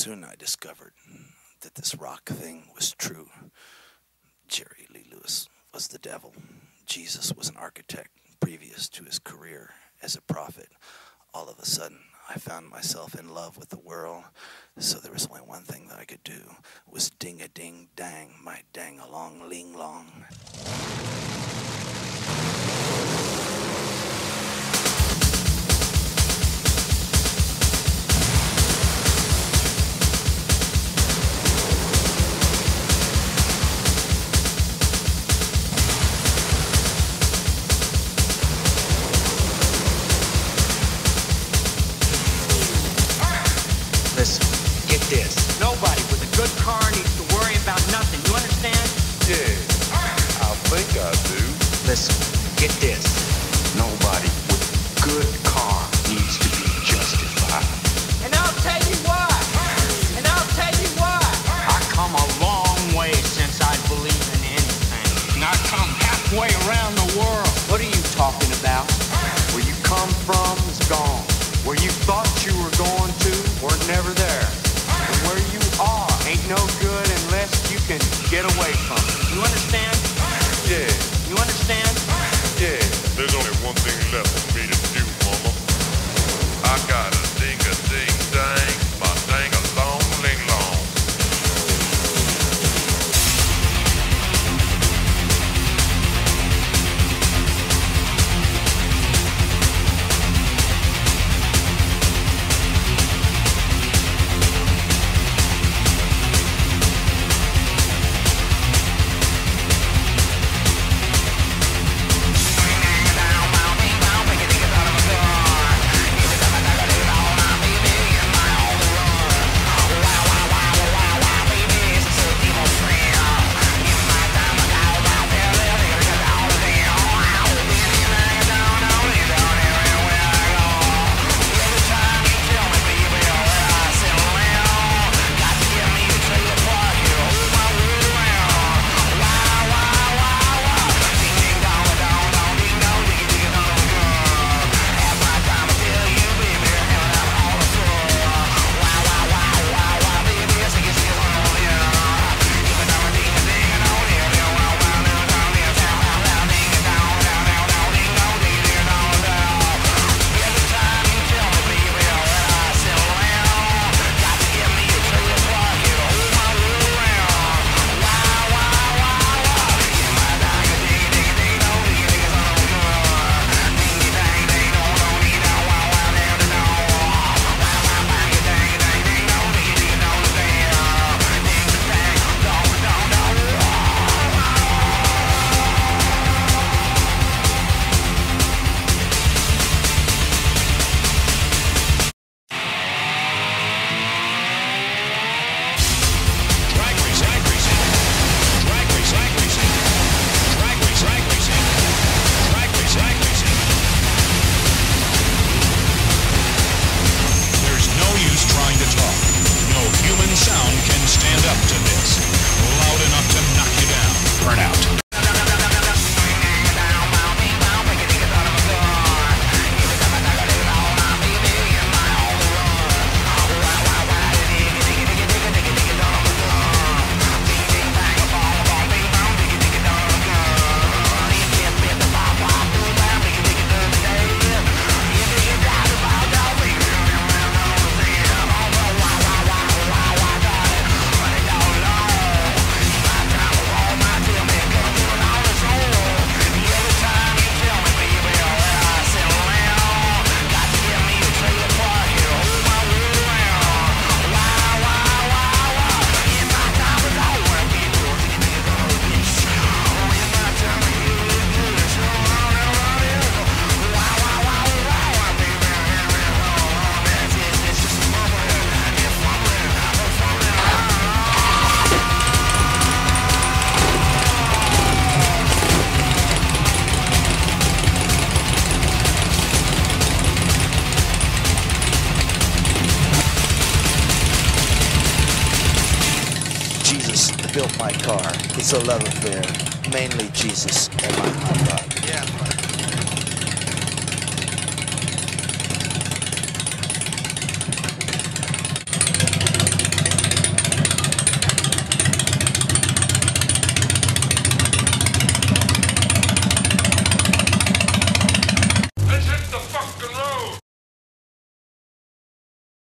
Soon I discovered that this rock thing was true. Jerry Lee Lewis was the devil. Jesus was an architect previous to his career as a prophet. All of a sudden, I found myself in love with the world, so there was only one thing that I could do, was ding-a-ding-dang, my dang-along-ling-long. Listen, get this. Nobody with a good car needs to worry about nothing. You understand? Yeah, I think I do. Listen, get this. Nobody with a good car needs to be justified. And I'll tell you why. And I'll tell you why. I come a long way since I believe in anything. And I come halfway around the world. What are you talking about? Where you come from is gone. Where you thought you were going to, we're never there. And where you are ain't no good unless you can get away from it. You understand? Yeah, You understand? yeah. There's only one thing left for me to do, mama. I gotta ding-a-ding-dang, my dang-a-long-ling-long. Built my car. It's a love affair. Mainly Jesus and my hot rod. Yeah.